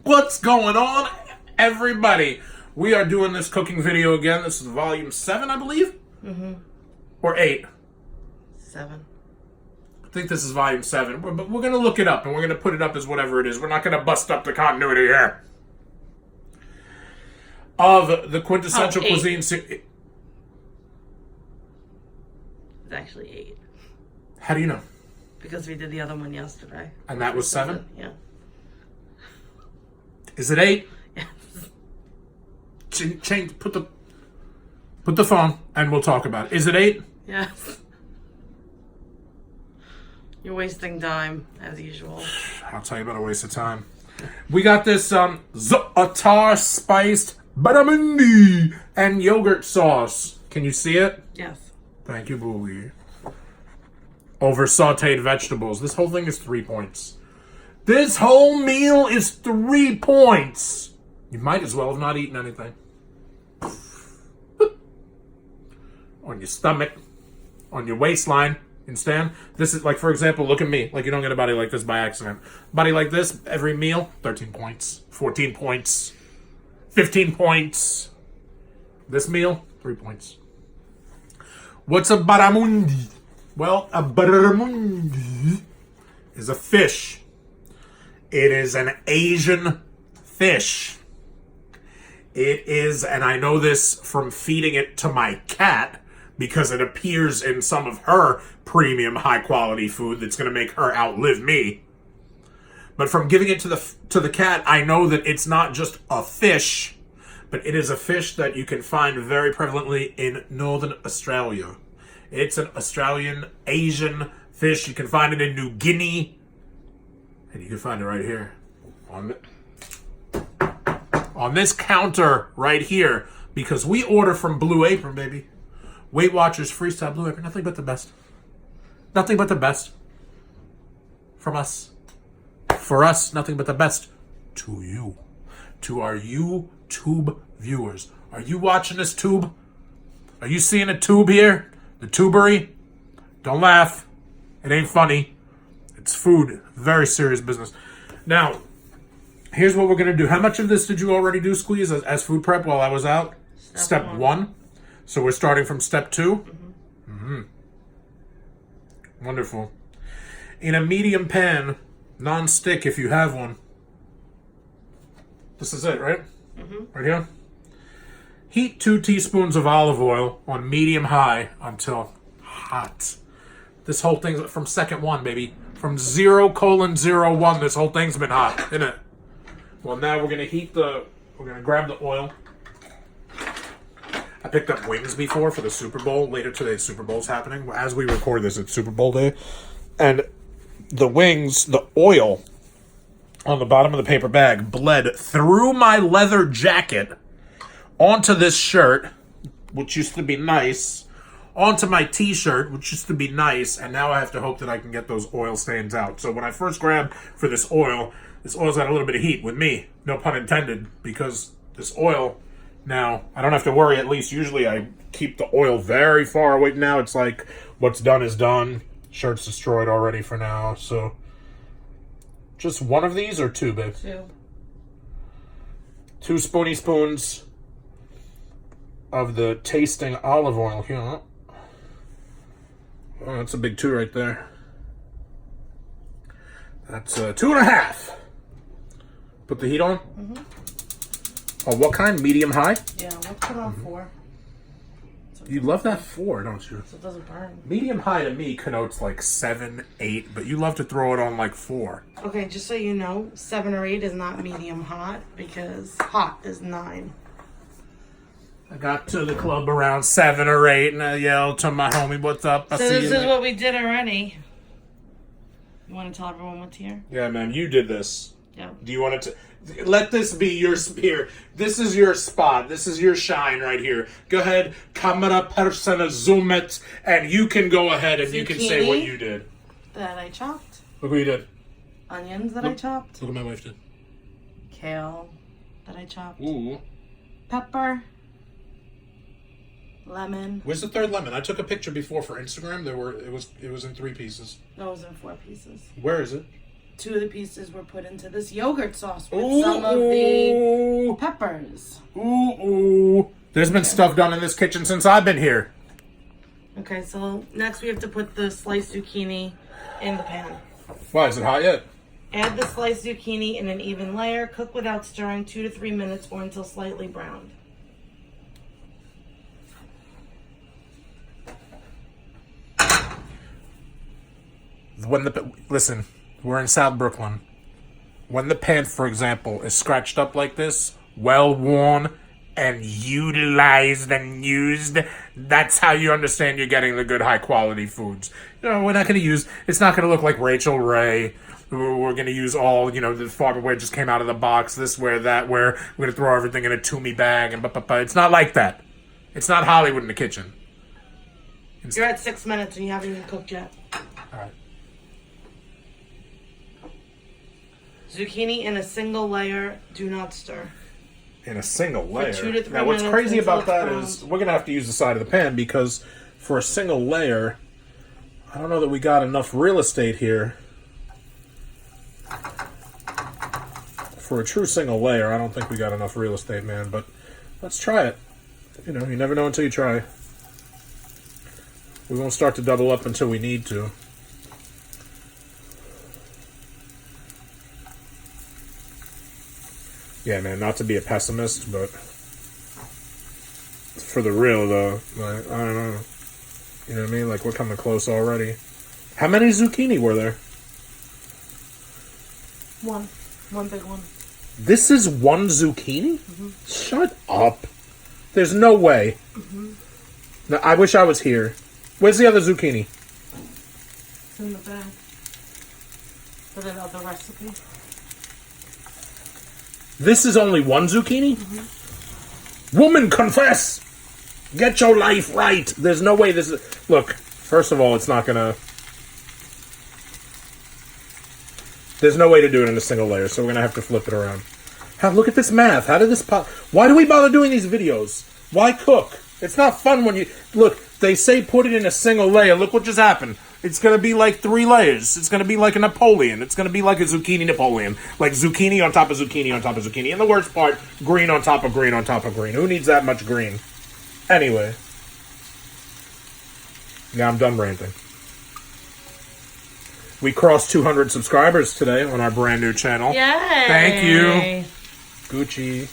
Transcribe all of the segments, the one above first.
What's going on, everybody? We are doing this cooking video again. This is volume 7, I believe? Mm-hmm. Or 8? 7. I think this is volume 7. But we're going to look it up, and we're going to put it up as whatever it is. We're not going to bust up the continuity here. Of the Quintessential Cuisine series. It's actually 8. How do you know? Because we did the other one yesterday. And that was 7? Yeah. Is it 8? Yes. Change. Put the phone, and we'll talk about it. Is it 8? Yes. You're wasting time, as usual. I'll tell you about a waste of time. We got this Za'atar spiced Barramundi and yogurt sauce. Can you see it? Yes. Thank you, Booey. Over sauteed vegetables. This whole thing is 3 points. This whole meal is 3 points. You might as well have not eaten anything. On your stomach. On your waistline. Understand? This is like, for example, look at me. Like, you don't get a body like this by accident. Body like this, every meal, 13 points. 14 points. 15 points. This meal, 3 points. What's a barramundi? Well, a barramundi is a fish. It is an Asian fish. It is, and I know this from feeding it to my cat, because it appears in some of her premium high-quality food that's going to make her outlive me. But from giving it to the cat, I know that it's not just a fish, but it is a fish that you can find very prevalently in Northern Australia. It's an Australian Asian fish. You can find it in New Guinea. And you can find it right here. On this counter right here. Because we order from Blue Apron, baby. Weight Watchers Freestyle Blue Apron. Nothing but the best. Nothing but the best. From us. For us, nothing but the best. To you. To our YouTube viewers. Are you watching this tube? Are you seeing a tube here? The tubery? Don't laugh. It ain't funny. It's food. Very serious business. Now, here's what we're going to do. How much of this did you already do, Squeeze, as food prep while I was out? Step 1. So we're starting from step 2? Mm-hmm. Wonderful. In a medium pan, non-stick if you have one. This is it, right? Mm-hmm. Right here? Heat 2 teaspoons of olive oil on medium-high until hot. This whole thing's from second 1, baby. From 0:01, this whole thing's been hot, isn't it? Well, now we're going to grab the oil. I picked up wings before for the Super Bowl. Later today, Super Bowl's happening. As we record this, it's Super Bowl day. And the wings, the oil on the bottom of the paper bag bled through my leather jacket onto this shirt, which used to be nice, onto my t-shirt, which used to be nice, and now I have to hope that I can get those oil stains out. So when I first grabbed for this oil's got a little bit of heat with me, no pun intended, because this oil, now, I don't have to worry, at least usually I keep the oil very far away. Now it's like, what's done is done. Shirt's destroyed already for now, so just one of these or 2, babe? 2. 2 spoons of the tasting olive oil here. Oh, that's a big 2 right there. That's 2.5. Put the heat on? Mm-hmm. Oh, what kind? Medium high? Yeah, let's put on 4. You love that 4, don't you? So it doesn't burn. Medium high to me connotes like 7, 8, but you love to throw it on like 4. Okay, just so you know, 7 or 8 is not medium hot, because hot is 9. I got to the club around 7 or 8, and I yelled to my homie, "What's up?" So this is what we did already. You want to tell everyone what's here? Yeah, man, you did this. Yeah. Do you want it to... Let this be your spear. This is your spot. This is your shine right here. Go ahead, camera persona, zoom it, and you can go ahead and you can say what you did. That I chopped. Look what you did. Onions that I chopped. Look what my wife did. Kale that I chopped. Ooh. Pepper. Lemon. Where's the 3rd lemon? I took a picture before for Instagram. It was in 3 pieces. No, it was in 4 pieces. Where is it? 2 of the pieces were put into this yogurt sauce with some of the peppers. Ooh. There's been stuff done in this kitchen since I've been here. Okay, so next we have to put the sliced zucchini in the pan. Why, is it hot yet? Add the sliced zucchini in an even layer. Cook without stirring 2 to 3 minutes or until slightly browned. Listen, we're in South Brooklyn. When the pan, for example, is scratched up like this, well worn and utilized and used, that's how you understand you're getting the good high quality foods. You know, we're not going to use, it's not going to look like Rachel Ray. We're going to use all, you know, the farm where it just came out of the box, this, where, that, where we're going to throw everything in a Toomey bag and It's not like that. It's not Hollywood in the kitchen. You're at 6 minutes and you haven't even cooked yet. All right. Zucchini in a single layer, do not stir. In a single layer. 2 to 3 now, what's minutes crazy until about that it's browned. is we're going to have to use the side of the pan because for a single layer, I don't know that we got enough real estate here. For a true single layer, I don't think we got enough real estate, man, but let's try it. You know, you never know until you try. We won't start to double up until we need to. Yeah, man, not to be a pessimist, but for the real, though, like, I don't know. You know what I mean? Like, we're coming close already. How many zucchini were there? One big one. This is one zucchini? Mm-hmm. Shut up. There's no way. Mm-hmm. No, I wish I was here. Where's the other zucchini? It's in the bag. For the other recipe. This is only one zucchini? Mm-hmm. Woman, confess! Get your life right! There's no way this is... Look, first of all, it's not gonna... There's no way to do it in a single layer, so we're gonna have to flip it around. Look at this math. How did this pop? Why do we bother doing these videos? Why cook? It's not fun when you... Look, they say put it in a single layer. Look what just happened. It's going to be like 3 layers. It's going to be like a Napoleon. It's going to be like a zucchini Napoleon. Like zucchini on top of zucchini on top of zucchini. And the worst part, green on top of green on top of green. Who needs that much green? Anyway. Now I'm done ranting. We crossed 200 subscribers today on our brand new channel. Yay! Thank you. Gucci.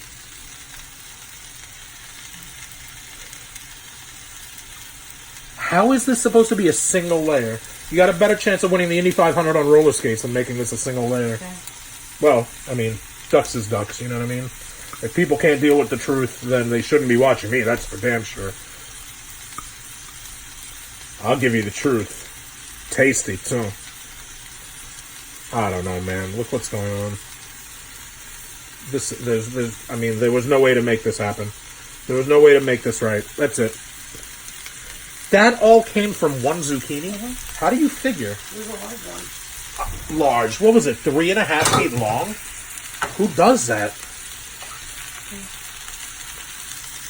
How is this supposed to be a single layer? You got a better chance of winning the Indy 500 on roller skates than making this a single layer. Okay. Well, I mean, ducks is ducks, you know what I mean? If people can't deal with the truth, then they shouldn't be watching me, that's for damn sure. I'll give you the truth. Tasty, too. I don't know, man. Look what's going on. There was no way to make this happen. There was no way to make this right. That's it. That all came from one zucchini? Mm-hmm. How do you figure? It was a large one. Large. What was it, 3.5 feet long? Who does that?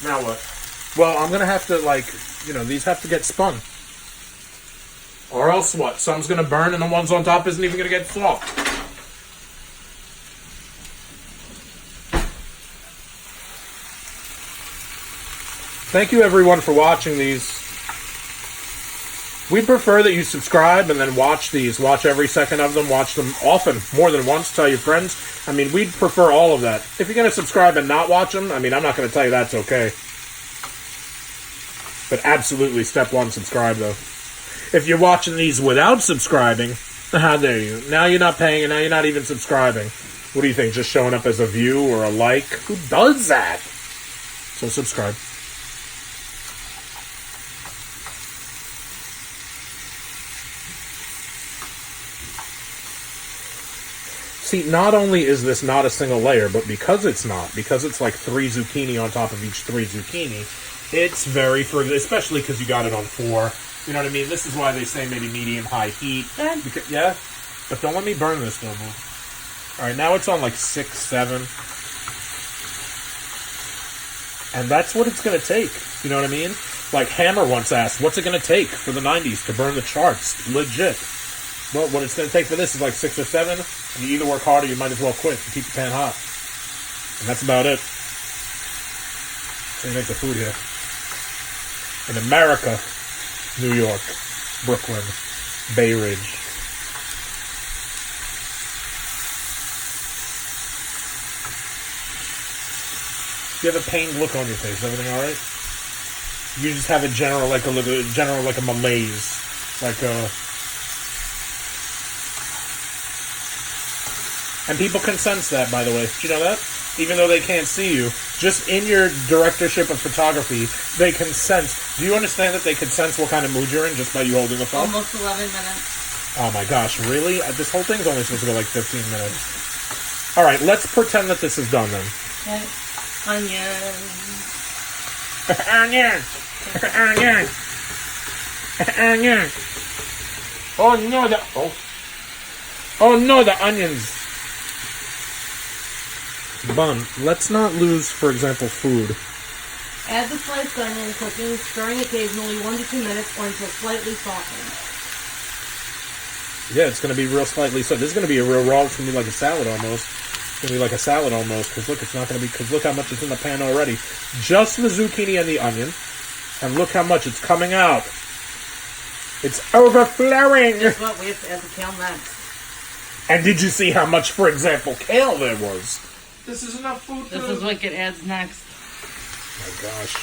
Now what? Well, I'm going to have to, these have to get spun. Or else what? Some's going to burn and the ones on top isn't even going to get soft. Thank you, everyone, for watching these. We prefer that you subscribe and then watch these. Watch every second of them. Watch them often, more than once. Tell your friends. I mean, we'd prefer all of that. If you're going to subscribe and not watch them, I mean, I'm not going to tell you that's okay. But absolutely, step one, subscribe, though. If you're watching these without subscribing, how dare you? Now you're not paying and now you're not even subscribing. What do you think? Just showing up as a view or a like? Who does that? So subscribe. See, not only is this not a single layer, but because it's like 3 zucchini on top of each 3 zucchini, it's very, especially because you got it on 4. You know what I mean? This is why they say maybe medium-high heat. Because, yeah? But don't let me burn this, though, boo. All right, now it's on like 6, 7. And that's what it's going to take. You know what I mean? Like Hammer once asked, what's it going to take for the 90s to burn the charts? Legit. Well, what it's going to take for this is like 6 or 7. And you either work hard or you might as well quit to keep the pan hot. And that's about it. So you make the food here. In America, New York, Brooklyn, Bay Ridge. You have a pained look on your face. Is everything all right? You just have a general like a malaise, like a. And people can sense that, by the way. Do you know that? Even though they can't see you, just in your directorship of photography, they can sense. Do you understand that they can sense what kind of mood you're in just by you holding the phone? Almost 11 minutes. Oh my gosh, really? This whole thing's only supposed to go like 15 minutes. All right, let's pretend that this is done then. Okay. Onion. Onion. Onion. Onion. Oh no, oh no, the onions. Bun, let's not lose, for example, food. Add the sliced onion, cooking, stirring occasionally 1 to 2 minutes or until slightly softened. Yeah, it's going to be real slightly so. This is going to be a real raw. It's going to be like a salad almost. It's going to be like a salad almost. Because look, it's not going to be. Because look how much is in the pan already. Just the zucchini and the onion, and look how much it's coming out. It's overflowing. Guess what? We have to add the kale next. And did you see how much, for example, kale there was? This is enough food. This is what it adds next. Oh my gosh.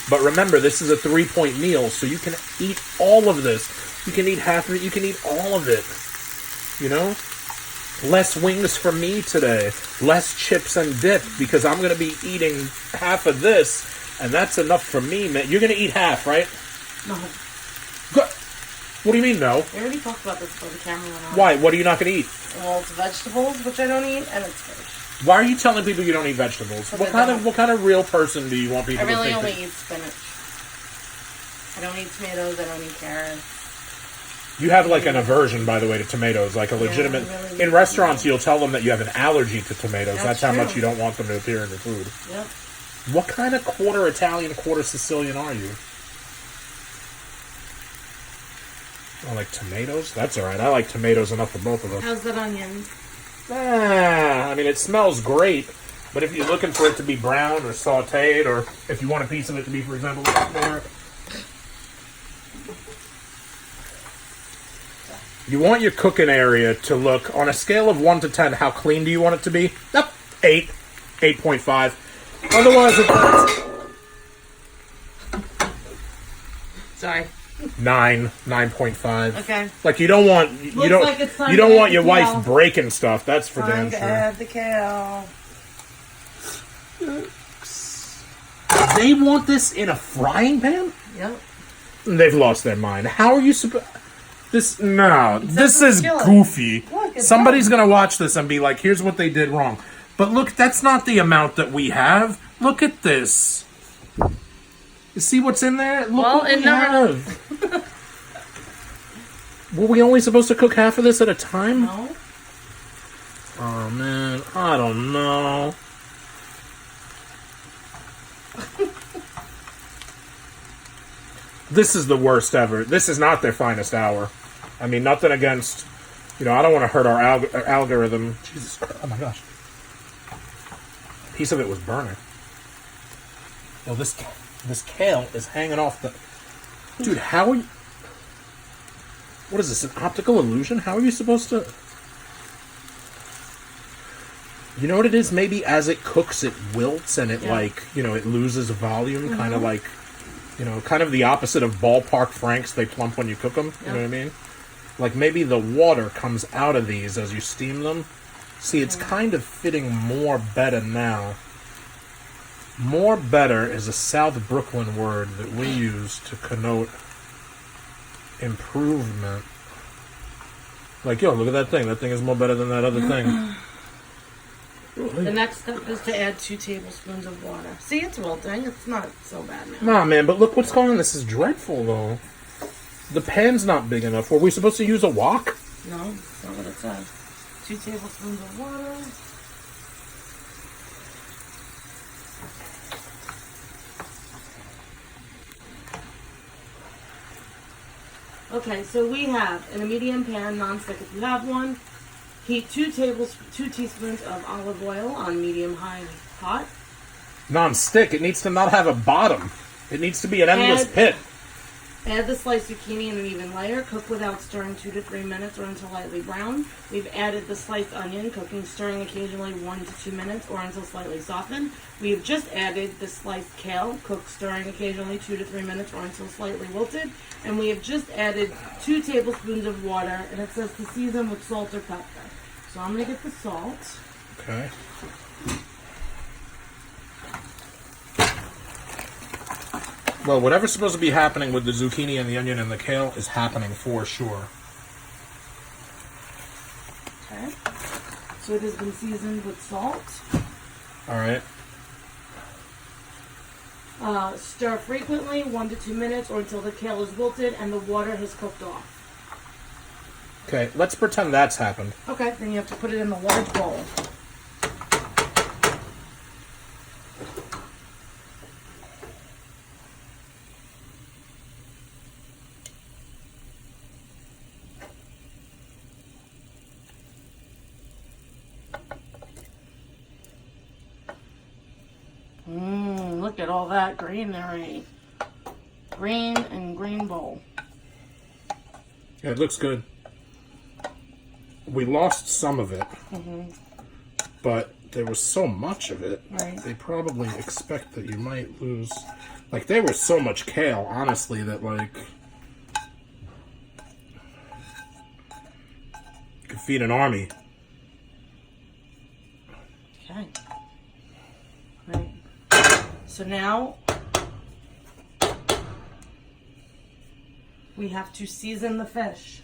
But remember, this is a 3-point meal, so you can eat all of this. You can eat half of it. You can eat all of it. You know? Less wings for me today. Less chips and dip, because I'm going to be eating half of this, and that's enough for me, man. You're going to eat half, right? No. Good. What do you mean, no? We already talked about this before the camera went on. Why? What are you not going to eat? Well, it's vegetables, which I don't eat, and it's fish. Why are you telling people you don't eat vegetables? What kind of real person do you want people to think? I really only eat spinach. I don't eat tomatoes. I don't eat carrots. You have like an aversion, by the way, to tomatoes, like a legitimate. Really in restaurants, you'll tell them that you have an allergy to tomatoes. That's how true. much you don't want them to appear in your food. Yep. What kind of quarter Italian, quarter Sicilian are you? I like tomatoes. That's all right. I like tomatoes enough for both of us. How's that onion? I mean, it smells great, but if you're looking for it to be brown or sautéed, or if you want a piece of it to be, for example, a lot more. You want your cooking area to look, on a scale of 1 to 10, how clean do you want it to be? 8. 8.5. Otherwise, it's... Sorry. 9. 9.5. Okay. Like, you don't want... You don't, like it's time you don't to want add your the wife kale. breaking stuff. That's for damn Time to sure. add the kale. They want this in a frying pan? Yep. They've lost their mind. How are you supposed... This is skillet. goofy. Look, it's Somebody's done. gonna watch this and be like, "Here's what they did wrong." But look, that's not the amount that we have. Look at this. You see what's in there? Look Well, what it we never- have. Were we only supposed to cook half of this at a time? No. Oh man, I don't know. This is the worst ever. This is not their finest hour. I mean, nothing against... I don't want to hurt our algorithm. Jesus Christ. Oh my gosh. A piece of it was burning. Oh, this kale is hanging off the... Dude, how are you... What is this, an optical illusion? How are you supposed to... You know what it is? Maybe as it cooks, it wilts and it, it loses volume. Kind of like... kind of the opposite of ballpark franks. They plump when you cook them. You know what I mean? Like maybe the water comes out of these as you steam them. See, it's kind of fitting more better now. More better is a South Brooklyn word that we use to connote improvement. Like, yo, look at that thing. That thing is more better than that other thing. The next step is to add 2 tablespoons of water. See, it's wilting. It's not so bad now. Nah, man, but look what's going on. This is dreadful, though. The pan's not big enough. Were we supposed to use a wok? No, that's not what it says. 2 tablespoons of water. Okay, so we have in a medium pan, non-stick if you have one. Heat 2 teaspoons of olive oil on medium-high hot. Non-stick. It needs to not have a bottom. It needs to be an endless pit. Add the sliced zucchini in an even layer. Cook without stirring 2 to 3 minutes or until lightly brown. We've added the sliced onion, cooking, stirring occasionally 1 to 2 minutes or until slightly softened. We have just added the sliced kale, cook, stirring occasionally 2 to 3 minutes or until slightly wilted. And we have just added 2 tablespoons of water, and it says to season with salt or pepper. So I'm going to get the salt. Okay. Well, whatever's supposed to be happening with the zucchini and the onion and the kale is happening for sure. Okay. So it has been seasoned with salt. All right. Stir frequently, 1 to 2 minutes, or until the kale is wilted and the water has cooked off. Okay, let's pretend that's happened. Okay, then you have to put it in the large bowl. Look at all that greenery. Green and green bowl. Yeah, it looks good. We lost some of it, but there was so much of it. Right. They probably expect that you might lose. Like, there was so much kale, honestly, that, like, you could feed an army. Okay. Right. So now we have to season the fish.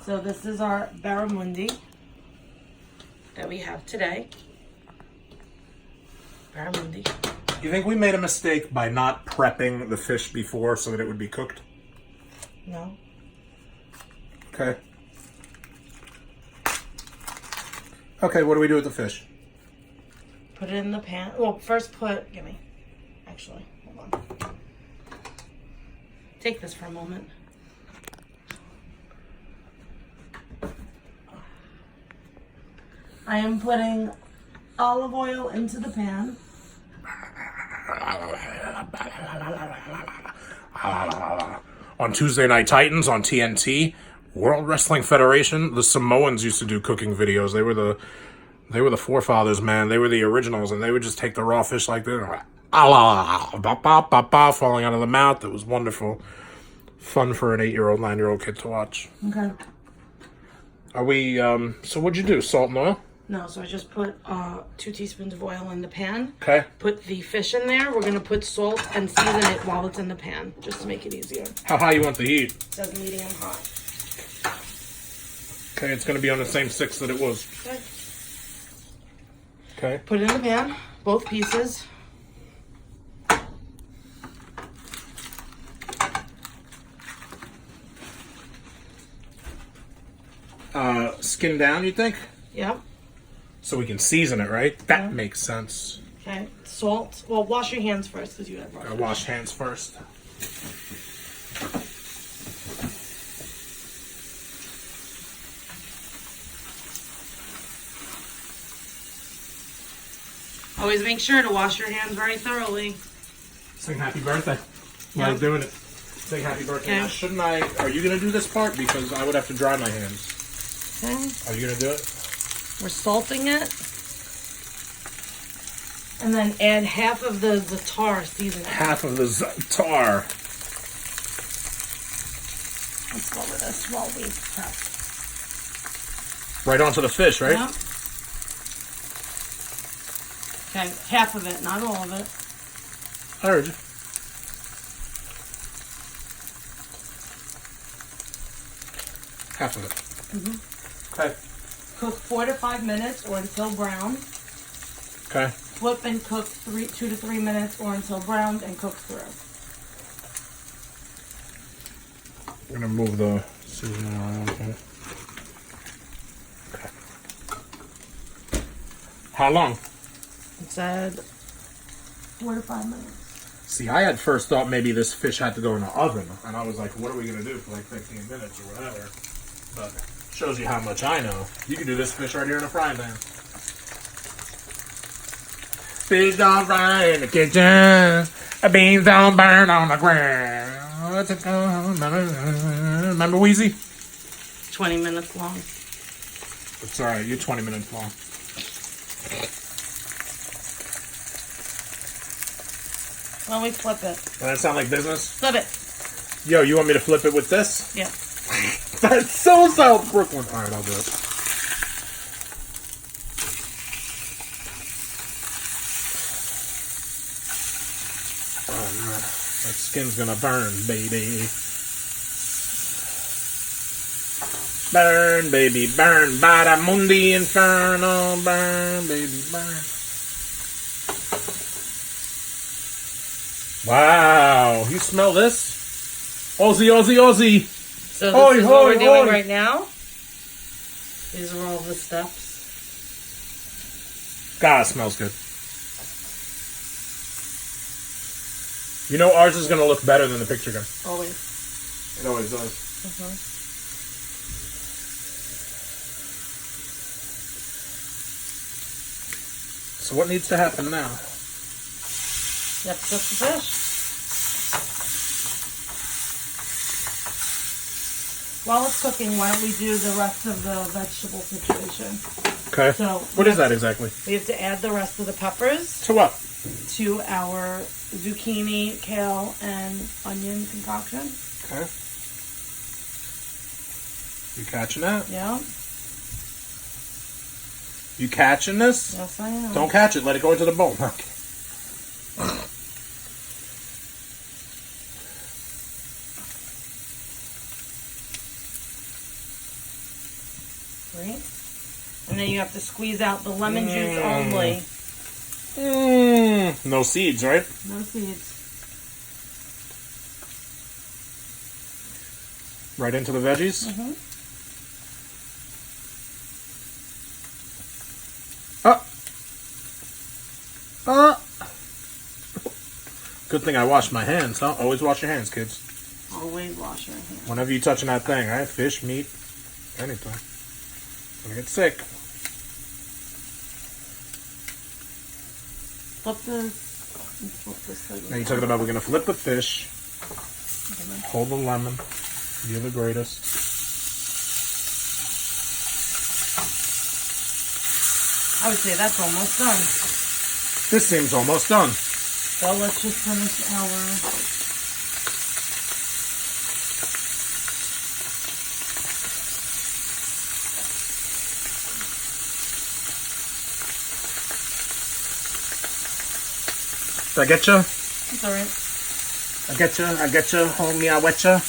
So this is our barramundi that we have today. Barramundi. You think we made a mistake by not prepping the fish before so that it would be cooked? No. Okay. Okay, what do we do with the fish? Put it in the pan. Well, first gimme. Actually, hold on. Take this for a moment. I am putting olive oil into the pan. On Tuesday Night Titans on TNT, World Wrestling Federation, the Samoans used to do cooking videos. They were the forefathers, man. They were the originals, and they would just take the raw fish like this, falling out of the mouth. It was wonderful. Fun for an 8-year-old, 9-year-old kid to watch. Okay. Are we, so what'd you do? Salt and oil? No, so I just put 2 teaspoons of oil in the pan. Okay. Put the fish in there. We're going to put salt and season it while it's in the pan, just to make it easier. How high you want the heat? It says medium hot. Okay, it's going to be on the same 6 that it was. Okay. Okay. Put it in the pan, both pieces. Skin down, you think? Yep. So we can season it, right? That makes sense. Okay. Salt. Well, wash your hands first because you have raw Gotta fish. wash hands first. Always make sure to wash your hands very thoroughly. Sing happy birthday. While you're doing it. Sing happy birthday. Okay. Now, shouldn't I? Are you gonna do this part? Because I would have to dry my hands. Okay. Are you gonna do it? We're salting it. And then add half of the Za'atar seasoning. Half of the Za'atar. Let's go with this while we prep. Right onto the fish, right? Yep. Okay, half of it, not all of it. I heard you. Half of it. Okay. Cook 4 to 5 minutes or until brown. Okay. Flip and cook 2 to 3 minutes or until browned and cook through. I'm gonna move the seasoning around here. Okay. How long? It said 4 to 5 minutes. See, I had first thought maybe this fish had to go in the oven, and I was like, what are we going to do for like 15 minutes or whatever? But shows you how much I know. You can do this fish right here in a frying pan. Fish don't fry in the kitchen. Beans don't burn on the ground. Remember Wheezy? 20 minutes long. It's alright, you're 20 minutes long. Well, we flip it. Does that sound like business? Flip it. Yo, you want me to flip it with this? Yeah. That's so South Brooklyn. Alright, I'll do it. Oh man, that skin's gonna burn, baby. Burn, baby, burn. Barramundi Inferno. Burn, baby, burn. Wow, you smell this? Aussie, Aussie, Aussie. So this is what we're doing right now. These are all the steps. God, it smells good. You know ours is going to look better than the picture does. Always. It always does. So what needs to happen now? You have to cook the fish. While it's cooking, why don't we do the rest of the vegetable situation? Okay. So what is that exactly? We have to add the rest of the peppers To what? to our zucchini, kale, and onion concoction. Okay. You catching that? Yeah. You catching this? Yes, I am. Don't catch it. Let it go into the bowl. Okay. Right. And then you have to squeeze out the lemon juice only. No seeds, right? No seeds. Right into the veggies? Good thing I washed my hands, huh? Always wash your hands, kids. Always wash your hands. Whenever you're touching that thing, right? Fish, meat, anything. Gonna get sick. Flip this. Flip this. Now you're talking about we're gonna flip the fish, hold the lemon. You're the greatest. I would say that's almost done. This seems almost done. So let's just finish our... Did I get you? It's alright. I get you, homie, I wet you.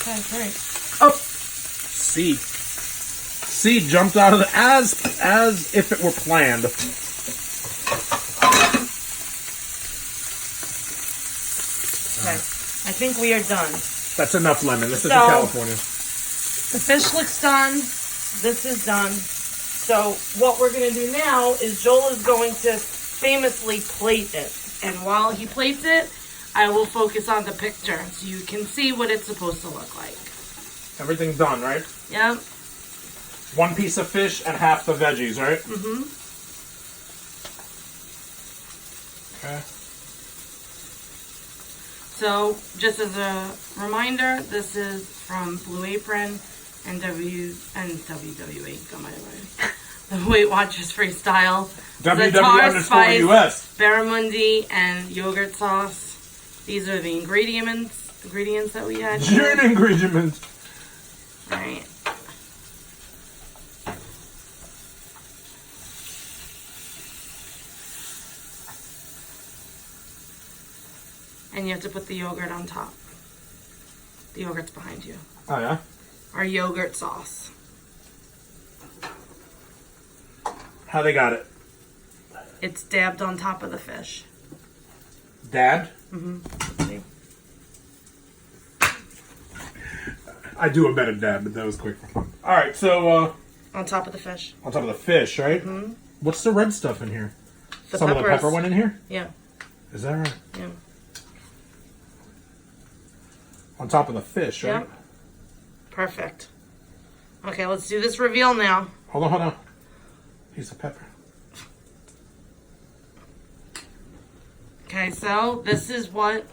Okay, great. Oh! Seed jumped out of the... As if it were planned. Okay. I think we are done. That's enough lemon. This is in So- California. The fish looks done. This is done. So what we're going to do now is Joel is going to famously plate it. And while he plates it, I will focus on the picture so you can see what it's supposed to look like. Everything's done, right? Yeah. One piece of fish and half the veggies, right? Mm-hmm. Okay. So just as a reminder, this is from Blue Apron and WWE. Got my way. The Weight Watchers Freestyle. Za'atar spice, Barramundi, and yogurt sauce. These are the ingredients that we had. Your ingredients. Right. And you have to put the yogurt on top. The yogurt's behind you. Oh, yeah? Our yogurt sauce. How they got it? It's dabbed on top of the fish. Dad? Mm-hmm. See? I do a better dad, but that was quick for fun. Alright, so, On top of the fish. on top of the fish, right? Mm-hmm. What's the red stuff in here? The Some peppers. of the pepper went in here? Yeah. Is that right? Yeah. On top of the fish, right? Yep. Perfect. Okay, let's do this reveal now. Hold on, hold on. Piece of pepper. Okay, so this is what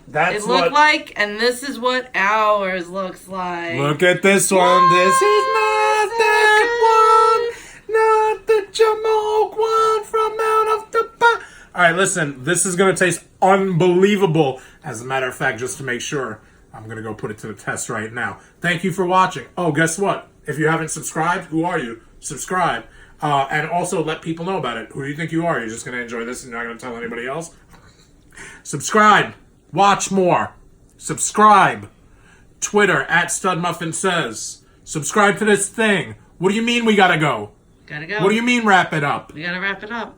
That's it looked what, like, and this is what ours looks like. Look at this one. This is not that one. Not the Jamoke one from out of the pot. All right, listen. This is going to taste unbelievable. As a matter of fact, just to make sure, I'm going to go put it to the test right now. Thank you for watching. Oh, guess what? If you haven't subscribed, who are you? Subscribe. And also let people know about it. Who do you think you are? You're just going to enjoy this and you're not going to tell anybody else? Subscribe. Watch more. Subscribe. Twitter at StudMuffinSays. Subscribe to this thing. What do you mean we gotta go? Gotta go. What do you mean wrap it up? We gotta wrap it up.